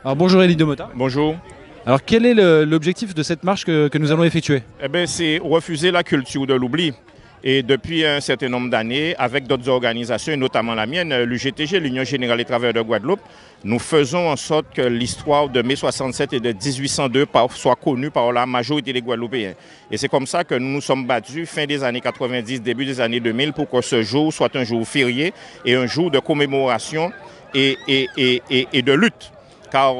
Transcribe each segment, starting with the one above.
Alors bonjour Élie Domota. Bonjour. Alors quel est l'objectif de cette marche que nous allons effectuer? Eh bien, c'est refuser la culture de l'oubli. Et depuis un certain nombre d'années, avec d'autres organisations, et notamment la mienne, l'UGTG, l'Union Générale des Travailleurs de Guadeloupe, nous faisons en sorte que l'histoire de mai 67 et de 1802 soit connue par la majorité des Guadeloupéens. Et c'est comme ça que nous nous sommes battus fin des années 90, début des années 2000, pour que ce jour soit un jour férié et un jour de commémoration et de lutte. Car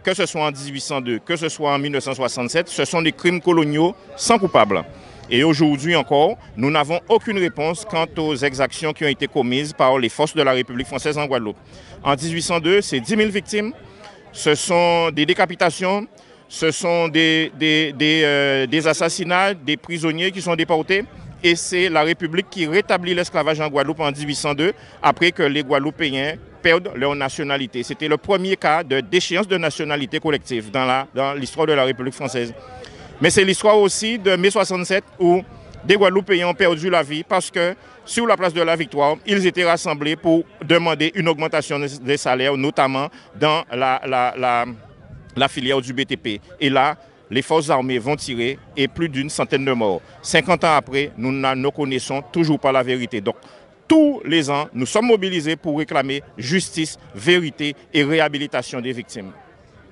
que ce soit en 1802, que ce soit en 1967, ce sont des crimes coloniaux sans coupable. Et aujourd'hui encore, nous n'avons aucune réponse quant aux exactions qui ont été commises par les forces de la République française en Guadeloupe. En 1802, c'est 10 000 victimes, ce sont des décapitations, ce sont des assassinats, des prisonniers qui sont déportés. Et c'est la République qui rétablit l'esclavage en Guadeloupe en 1802, après que les Guadeloupéens perdent leur nationalité. C'était le premier cas de déchéance de nationalité collective dans l'histoire de la République française. Mais c'est l'histoire aussi de mai 67 où des Guadeloupéens ont perdu la vie parce que sur la place de la Victoire, ils étaient rassemblés pour demander une augmentation des salaires, notamment dans la filière du BTP. Et là, les forces armées vont tirer et plus d'une centaine de morts. 50 ans après, nous ne connaissons toujours pas la vérité. Donc, tous les ans, nous sommes mobilisés pour réclamer justice, vérité et réhabilitation des victimes.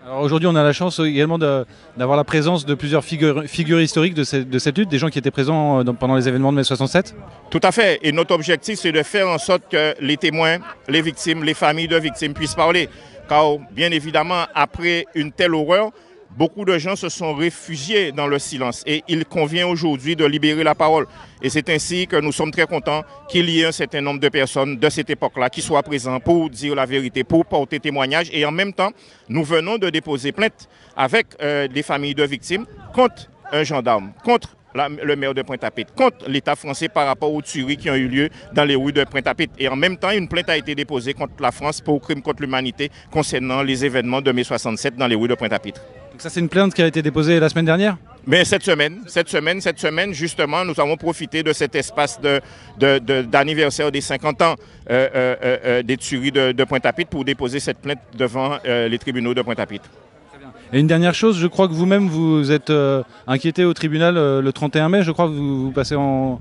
Alors aujourd'hui, on a la chance également d'avoir la présence de plusieurs figures historiques de cette lutte, des gens qui étaient présents pendant les événements de mai 67. Tout à fait. Et notre objectif, c'est de faire en sorte que les témoins, les victimes, les familles de victimes puissent parler. Car, bien évidemment, après une telle horreur, beaucoup de gens se sont réfugiés dans le silence et il convient aujourd'hui de libérer la parole. Et c'est ainsi que nous sommes très contents qu'il y ait un certain nombre de personnes de cette époque-là qui soient présents pour dire la vérité, pour porter témoignage. Et en même temps, nous venons de déposer plainte avec des familles de victimes contre un gendarme, contre le maire de Pointe-à-Pitre, contre l'État français par rapport aux tueries qui ont eu lieu dans les rues de Pointe-à-Pitre. Et en même temps, une plainte a été déposée contre la France pour crime contre l'humanité concernant les événements de mai 67 dans les rues de Pointe-à-Pitre. Donc ça, c'est une plainte qui a été déposée la semaine dernière? Mais cette semaine, justement, nous avons profité de cet espace d'anniversaire des 50 ans des tueries de Pointe-à-Pitre pour déposer cette plainte devant les tribunaux de Pointe-à-Pitre. Et une dernière chose, je crois que vous-même vous êtes inquiété au tribunal le 31 mai, je crois que vous passez en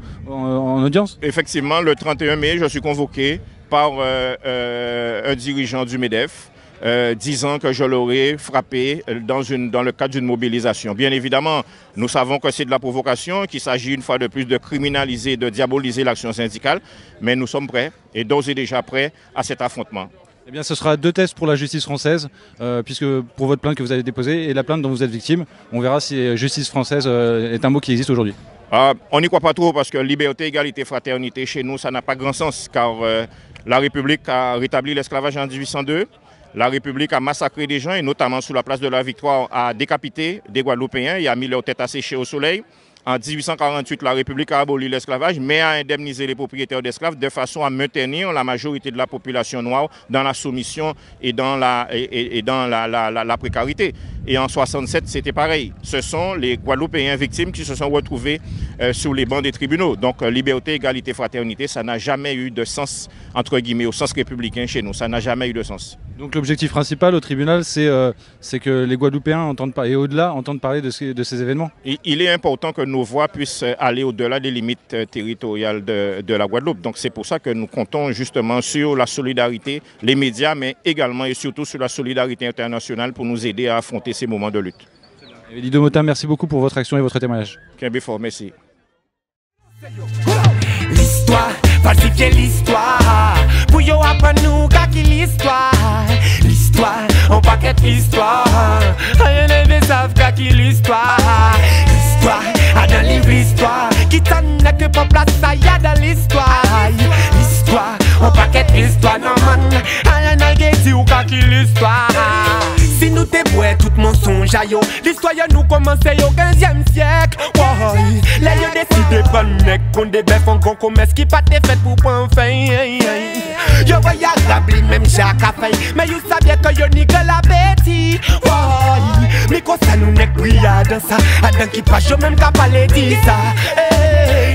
audience? Effectivement, le 31 mai, je suis convoqué par un dirigeant du MEDEF, disant que je l'aurais frappé dans le cadre d'une mobilisation. Bien évidemment, nous savons que c'est de la provocation, qu'il s'agit une fois de plus de criminaliser, de diaboliser l'action syndicale, mais nous sommes prêts, et d'ores et déjà prêts à cet affrontement. Eh bien, ce sera 2 tests pour la justice française, puisque pour votre plainte que vous avez déposée et la plainte dont vous êtes victime, on verra si justice française est un mot qui existe aujourd'hui. On n'y croit pas trop parce que liberté, égalité, fraternité, chez nous, ça n'a pas grand sens, car la République a rétabli l'esclavage en 1802. La République a massacré des gens et notamment sous la place de la Victoire a décapité des Guadeloupéens et a mis leur tête à sécher au soleil. En 1848, la République a aboli l'esclavage, mais a indemnisé les propriétaires d'esclaves de façon à maintenir la majorité de la population noire dans la soumission et dans la précarité. Et en 67, c'était pareil. Ce sont les Guadeloupéens victimes qui se sont retrouvés sur les bancs des tribunaux. Donc liberté, égalité, fraternité, ça n'a jamais eu de sens, entre guillemets, au sens républicain chez nous. Ça n'a jamais eu de sens. Donc l'objectif principal au tribunal, c'est que les Guadeloupéens entendent parler, et au-delà, entendent parler de ces événements. Il est important que nos voix puissent aller au-delà des limites territoriales de la Guadeloupe. Donc c'est pour ça que nous comptons justement sur la solidarité, les médias, mais également et surtout sur la solidarité internationale pour nous aider à affronter ces moments de lutte. Élie Domota, merci beaucoup pour votre action et votre témoignage. Kembefort, merci. L'histoire, falsifier l'histoire. Pour yo apprendre nous qui l'histoire. L'histoire, on paquet l'histoire. Rien ne savent qui l'histoire. L'histoire, a dans le livre l'histoire. Qui t'en a que pas place ça y a dans l'histoire. L'histoire, on paquet l'histoire. Non man, rien n'a dit ou qui l'histoire. Si nous t'ébouez tout mensonge à yo, l'histoire nous commence au 15e siècle. Ouais, là yo décidé pas mec qu'on des bœufs en commerce qui pas fait pour point fin. Yo voyez rabli même Jacques a fait, mais you savez que yo nique la bêtise. Ouais, mais quand ça nous n'est priya dans ça, adam qui pas yo même qu'à parler de ça.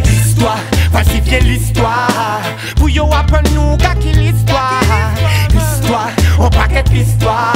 L'histoire, falsifier l'histoire, pour yo apprendre nous qui l'histoire. L'histoire, on paquette l'histoire.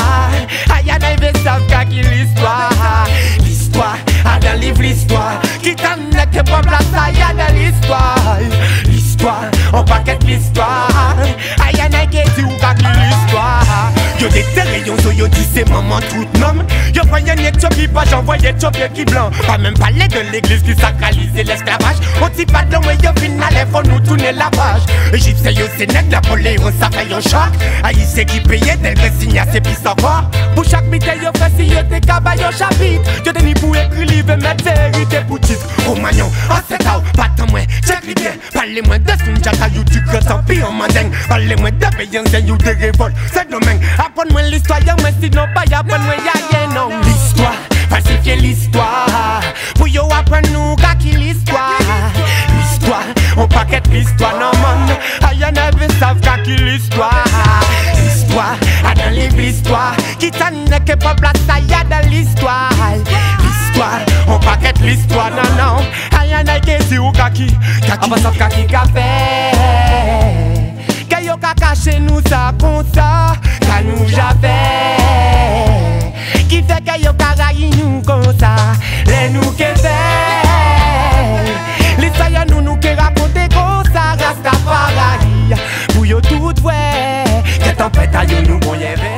Aïe, y'a des savent qui l'histoire. L'histoire, a dans le livre l'histoire. Qui t'en est que pour la saille, y'a dans l'histoire. L'histoire, on paquette l'histoire. Aïe, y'a des qui ou qui l'histoire. Yo déterré, yo dit c'est maman tout nom. Yo voyais une Éthiopie, pas j'envoyais Éthiopie qui blanc. Pas même parler de l'église qui sacralisait l'esclavage. On t'y pas de l'homme, yo final, faut nous tourner la page. Égyptien, yo c'est nègre, Napoléon, ça fait un choc. Haïtien qui payait, del Bessigna, c'est plus encore. Pour chaque bitaille, yo fait si yo t'es cabaye au chapitre. Yo t'es ni pour écrire, livre, mettre vérité pour titre. Romagnon, en cet hour, pas tant moins, check les biens. Parlez-moi de Sunjata, you du cretin, puis en manding. Parlez-moi de Beyoncé, you de révolte, c'est domaine. Apprends-moi l'histoire, mais sinon pas y'a apprends-moi y'a rien, non. L'histoire, falsifier l'histoire. Pour yo apprendre nous qui l'histoire. L'histoire, on paquette l'histoire, non man. Aïe, never savent qui l'histoire. L'histoire, a dans le livre l'histoire. Qui t'en est que pas place, y'a dans l'histoire. L'histoire, on paquette l'histoire, non non. Aïe, n'a que si ou kaki. Kaki, on savent kaki café. Que yo ka caché nous ça comme ça. Ka nous j'avais. Qui fait que yo ka raï nous comme ça. Les nous que fait. L'histoire nous que raconter comme ça. Rastafari. Pour yo tout vrai. Que tempête a yo nous bon y'éveil.